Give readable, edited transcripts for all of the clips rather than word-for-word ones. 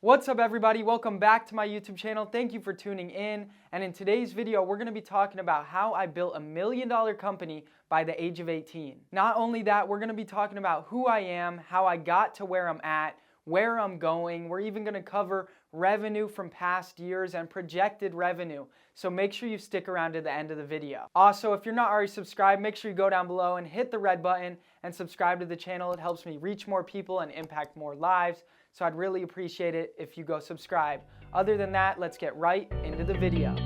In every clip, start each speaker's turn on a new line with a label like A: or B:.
A: What's up everybody? Welcome back to my YouTube channel. Thank you for tuning in. And in today's video, we're gonna be talking about how I built a $1 million company by the age of 18. Not only that, we're gonna be talking about who I am, how I got to where I'm at, where I'm going. We're even gonna cover revenue from past years and projected revenue. So make sure you stick around to the end of the video. Also, if you're not already subscribed, make sure you go down below and hit the red button and subscribe to the channel. It helps me reach more people and impact more lives. So I'd really appreciate it if you go subscribe. Other than that, let's get right into the video.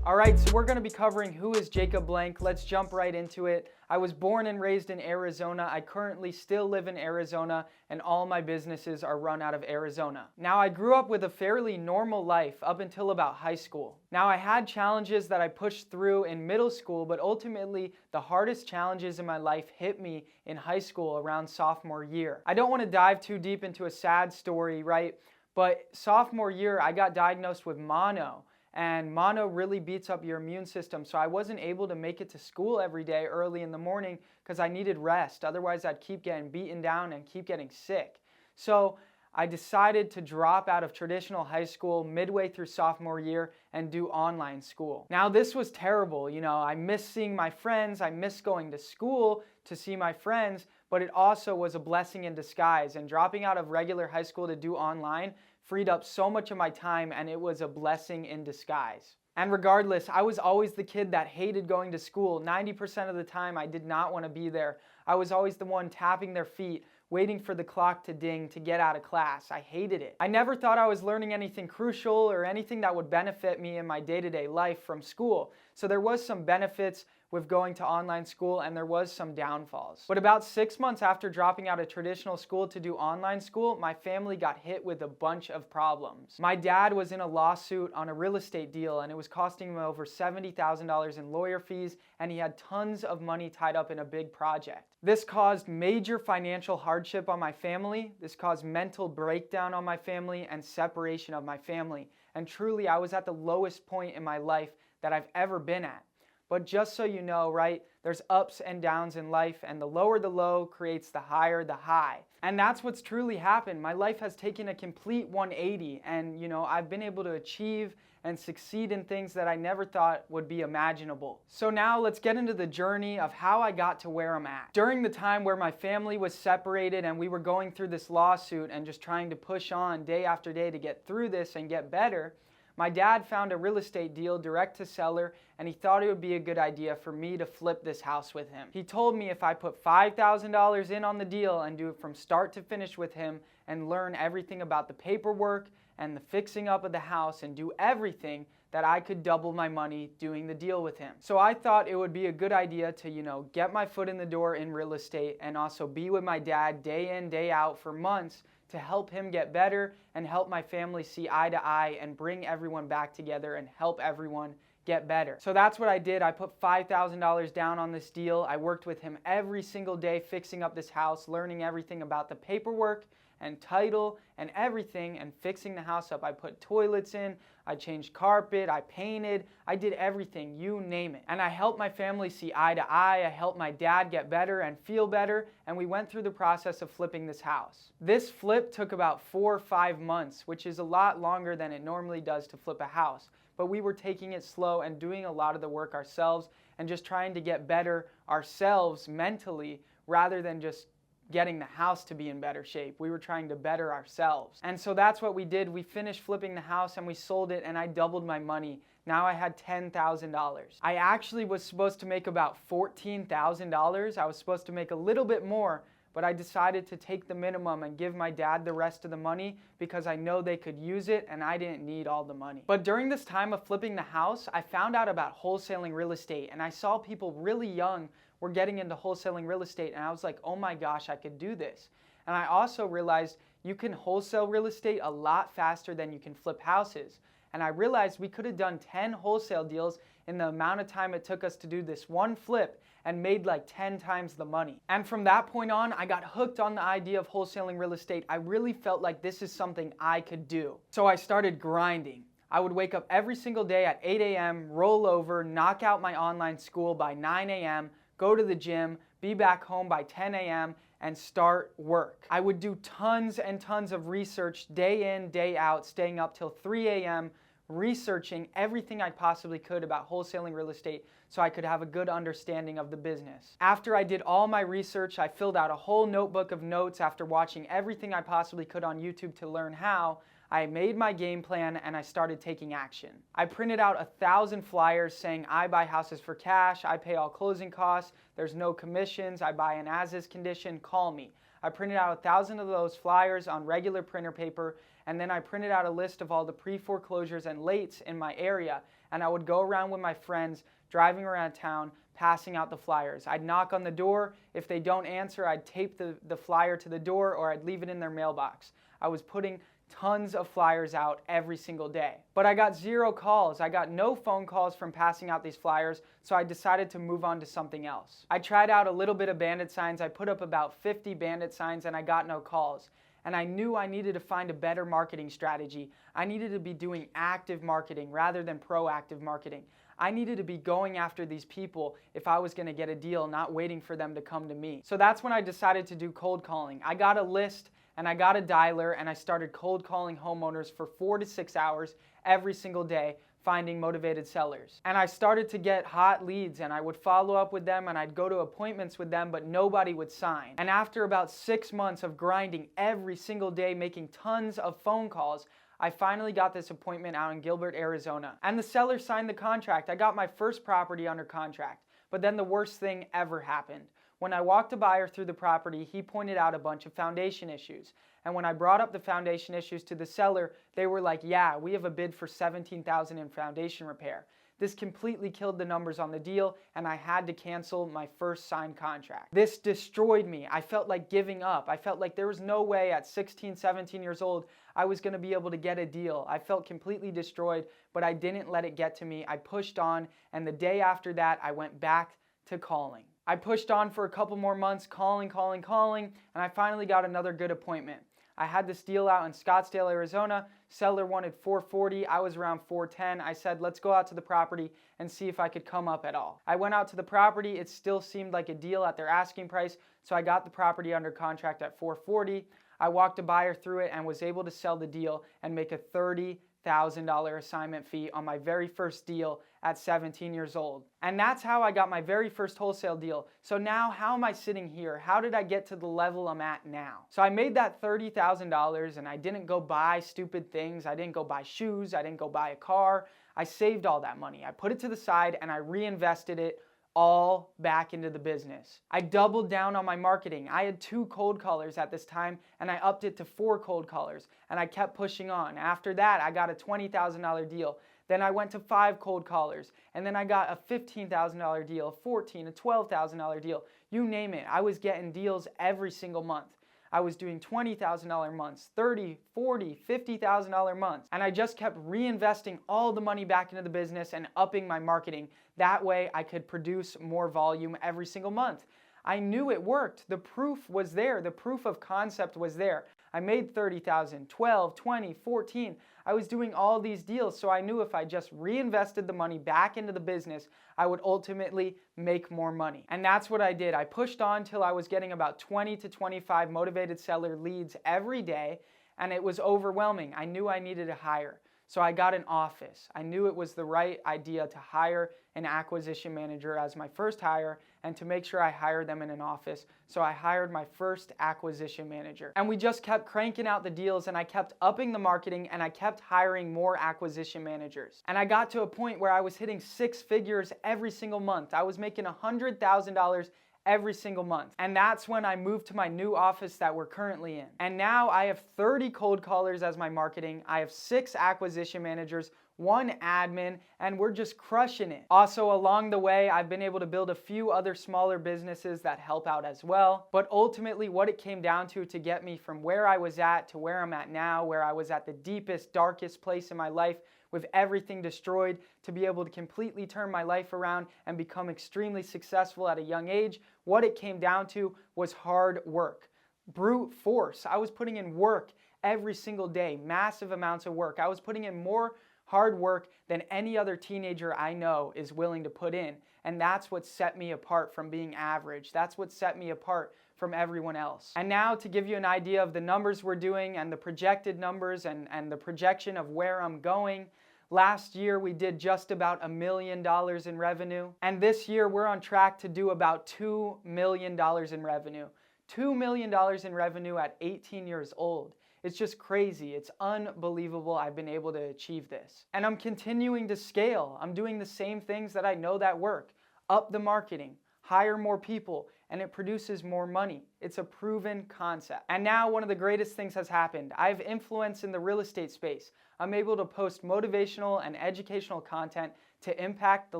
A: Alright, so we're going to be covering who is Jacob Blank. Let's jump right into it. I was born and raised in Arizona. I currently still live in Arizona, and all my businesses are run out of Arizona. Now, I grew up with a fairly normal life up until about high school. Now, I had challenges that I pushed through in middle school, but ultimately, the hardest challenges in my life hit me in high school around sophomore year. I don't want to dive too deep into a sad story, right? But sophomore year, I got diagnosed with mono. And mono really beats up your immune system, so I wasn't able to make it to school every day early in the morning because I needed rest. Otherwise, I'd keep getting beaten down and keep getting sick. So I decided to drop out of traditional high school midway through sophomore year and do online school. Now, this was terrible. I miss seeing my friends. I miss going to school to see my friends, but it also was a blessing in disguise. And dropping out of regular high school to do online freed up so much of my time, and it was a blessing in disguise. And regardless, I was always the kid that hated going to school. 90% of the time, I did not want to be there. I was always the one tapping their feet, waiting for the clock to ding to get out of class. I hated it. I never thought I was learning anything crucial or anything that would benefit me in my day-to-day life from school. So there was some benefits with going to online school, and there was some downfalls. But about 6 months after dropping out of traditional school to do online school, my family got hit with a bunch of problems. My dad was in a lawsuit on a real estate deal, and it was costing him over $70,000 in lawyer fees, and he had tons of money tied up in a big project. This caused major financial hardship on my family. This caused mental breakdown on my family and separation of my family. And truly, I was at the lowest point in my life that I've ever been at. But just so you know, right, there's ups and downs in life, and the lower the low creates the higher the high. And that's what's truly happened. My life has taken a complete 180, and I've been able to achieve and succeed in things that I never thought would be imaginable. So now let's get into the journey of how I got to where I'm at. During the time where my family was separated and we were going through this lawsuit and just trying to push on day after day to get through this and get better, my dad found a real estate deal direct to seller, and he thought it would be a good idea for me to flip this house with him. He told me if I put $5,000 in on the deal and do it from start to finish with him and learn everything about the paperwork and the fixing up of the house and do everything, that I could double my money doing the deal with him. So I thought it would be a good idea to, get my foot in the door in real estate and also be with my dad day in, day out for months to help him get better and help my family see eye to eye and bring everyone back together and help everyone get better. So that's what I did. I put $5,000 down on this deal. I worked with him every single day fixing up this house, learning everything about the paperwork and title and everything and fixing the house up. I put toilets in, I changed carpet, I painted, I did everything, you name it. And I helped my family see eye to eye, I helped my dad get better and feel better, and we went through the process of flipping this house. This flip took about 4 or 5 months, which is a lot longer than it normally does to flip a house. But we were taking it slow and doing a lot of the work ourselves and just trying to get better ourselves mentally rather than just getting the house to be in better shape. We were trying to better ourselves. And so that's what we did. We finished flipping the house and we sold it, and I doubled my money. Now I had $10,000. I actually was supposed to make about $14,000. I was supposed to make a little bit more, but I decided to take the minimum and give my dad the rest of the money because I know they could use it and I didn't need all the money. But during this time of flipping the house, I found out about wholesaling real estate, and I saw people really young were getting into wholesaling real estate, and I was like, oh my gosh, I could do this. And I also realized you can wholesale real estate a lot faster than you can flip houses. And I realized we could have done 10 wholesale deals in the amount of time it took us to do this one flip and made like 10 times the money. And from that point on, I got hooked on the idea of wholesaling real estate. I really felt like this is something I could do. So I started grinding. I would wake up every single day at 8 a.m., roll over, knock out my online school by 9 a.m., go to the gym, be back home by 10 a.m., and start work. I would do tons and tons of research day in, day out, staying up till 3 a.m., researching everything I possibly could about wholesaling real estate so I could have a good understanding of the business. After I did all my research, I filled out a whole notebook of notes after watching everything I possibly could on YouTube to learn how. I made my game plan and I started taking action. I printed out 1,000 flyers saying I buy houses for cash, I pay all closing costs, there's no commissions, I buy an as-is condition, call me. I printed out 1,000 of those flyers on regular printer paper, and then I printed out a list of all the pre-foreclosures and lates in my area, and I would go around with my friends, driving around town, passing out the flyers. I'd knock on the door. If they don't answer, I'd tape the flyer to the door, or I'd leave it in their mailbox. I was putting tons of flyers out every single day. But I got 0 calls. I got no phone calls from passing out these flyers, so I decided to move on to something else. I tried out a little bit of bandit signs. I put up about 50 bandit signs and I got no calls. And I knew I needed to find a better marketing strategy. I needed to be doing active marketing rather than proactive marketing. I needed to be going after these people if I was going to get a deal, not waiting for them to come to me. So that's when I decided to do cold calling. I got a list and I got a dialer and I started cold calling homeowners for 4 to 6 hours every single day, finding motivated sellers. And I started to get hot leads and I would follow up with them and I'd go to appointments with them, but nobody would sign. And after about 6 months of grinding every single day, making tons of phone calls, I finally got this appointment out in Gilbert, Arizona. And the seller signed the contract. I got my first property under contract. But then the worst thing ever happened. When I walked a buyer through the property, he pointed out a bunch of foundation issues. And when I brought up the foundation issues to the seller, they were like, yeah, we have a bid for $17,000 in foundation repair. This completely killed the numbers on the deal, and I had to cancel my first signed contract. This destroyed me. I felt like giving up. I felt like there was no way at 16, 17 years old I was going to be able to get a deal. I felt completely destroyed, but I didn't let it get to me. I pushed on, and the day after that, I went back to calling. I pushed on for a couple more months, calling, and I finally got another good appointment. I had this deal out in Scottsdale, Arizona. Seller wanted $440. I was around $410. I said, let's go out to the property and see if I could come up at all. I went out to the property. It still seemed like a deal at their asking price, so I got the property under contract at $440. I walked a buyer through it and was able to sell the deal and make a $30,000 assignment fee on my very first deal at 17 years old. And that's how I got my very first wholesale deal. So now how am I sitting here? How did I get to the level I'm at now? So I made that $30,000 and I didn't go buy stupid things. I didn't go buy shoes. I didn't go buy a car. I saved all that money. I put it to the side and I reinvested it all back into the business. I doubled down on my marketing. I had 2 cold callers at this time and I upped it to 4 cold callers and I kept pushing on. After that, I got a $20,000 deal. Then I went to 5 cold callers and then I got a $15,000 deal, a $14,000, a $12,000 deal. You name it. I was getting deals every single month. I was doing $20,000 months, $30,000, $40,000, $50,000 months. And I just kept reinvesting all the money back into the business and upping my marketing. That way I could produce more volume every single month. I knew it worked. The proof was there. The proof of concept was there. I made $30,000, $12,000, $20,000, $14,000. I was doing all these deals, so I knew if I just reinvested the money back into the business, I would ultimately make more money. And that's what I did. I pushed on till I was getting about 20 to 25 motivated seller leads every day, and it was overwhelming. I knew I needed to hire. So I got an office. I knew it was the right idea to hire an acquisition manager as my first hire and to make sure I hired them in an office. So I hired my first acquisition manager. And we just kept cranking out the deals and I kept upping the marketing and I kept hiring more acquisition managers. And I got to a point where I was hitting 6 figures every single month. I was making $100,000 every single month. And that's when I moved to my new office that we're currently in. And now I have 30 cold callers as my marketing. I have 6 acquisition managers, 1 admin, and we're just crushing it. Also, along the way, I've been able to build a few other smaller businesses that help out as well. But ultimately, what it came down to get me from where I was at to where I'm at now, where I was at the deepest, darkest place in my life, with everything destroyed, to be able to completely turn my life around and become extremely successful at a young age, what it came down to was hard work. Brute force. I was putting in work every single day, massive amounts of work. I was putting in more hard work than any other teenager I know is willing to put in. And that's what set me apart from being average. That's what set me apart from everyone else. And now to give you an idea of the numbers we're doing and the projected numbers and the projection of where I'm going. Last year we did just about $1 million in revenue. And this year we're on track to do about $2 million in revenue. $2 million in revenue at 18 years old. It's just crazy. It's unbelievable I've been able to achieve this. And I'm continuing to scale. I'm doing the same things that I know that work. Up the marketing, hire more people, and it produces more money. It's a proven concept. And now one of the greatest things has happened. I have influence in the real estate space. I'm able to post motivational and educational content to impact the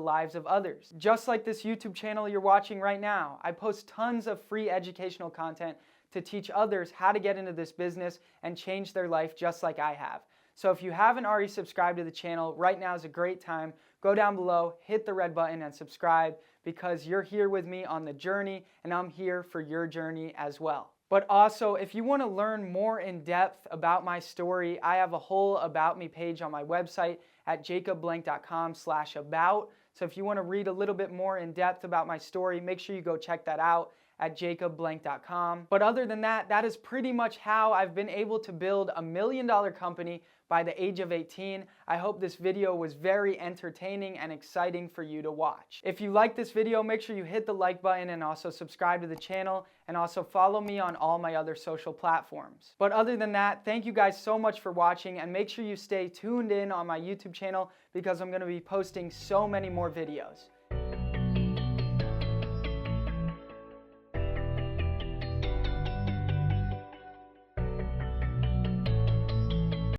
A: lives of others. Just like this YouTube channel you're watching right now, I post tons of free educational content to teach others how to get into this business and change their life just like I have. So if you haven't already subscribed to the channel, right now is a great time. Go down below, hit the red button and subscribe because you're here with me on the journey and I'm here for your journey as well. But also, if you want to learn more in depth about my story, I have a whole About Me page on my website at jacobblank.com/about. So if you want to read a little bit more in depth about my story, make sure you go check that out at jacobblank.com. But other than that, that is pretty much how I've been able to build $1 million company by the age of 18. I hope this video was very entertaining and exciting for you to watch. If you like this video, make sure you hit the like button and also subscribe to the channel and also follow me on all my other social platforms. But other than that, thank you guys so much for watching and make sure you stay tuned in on my YouTube channel because I'm going to be posting so many more videos.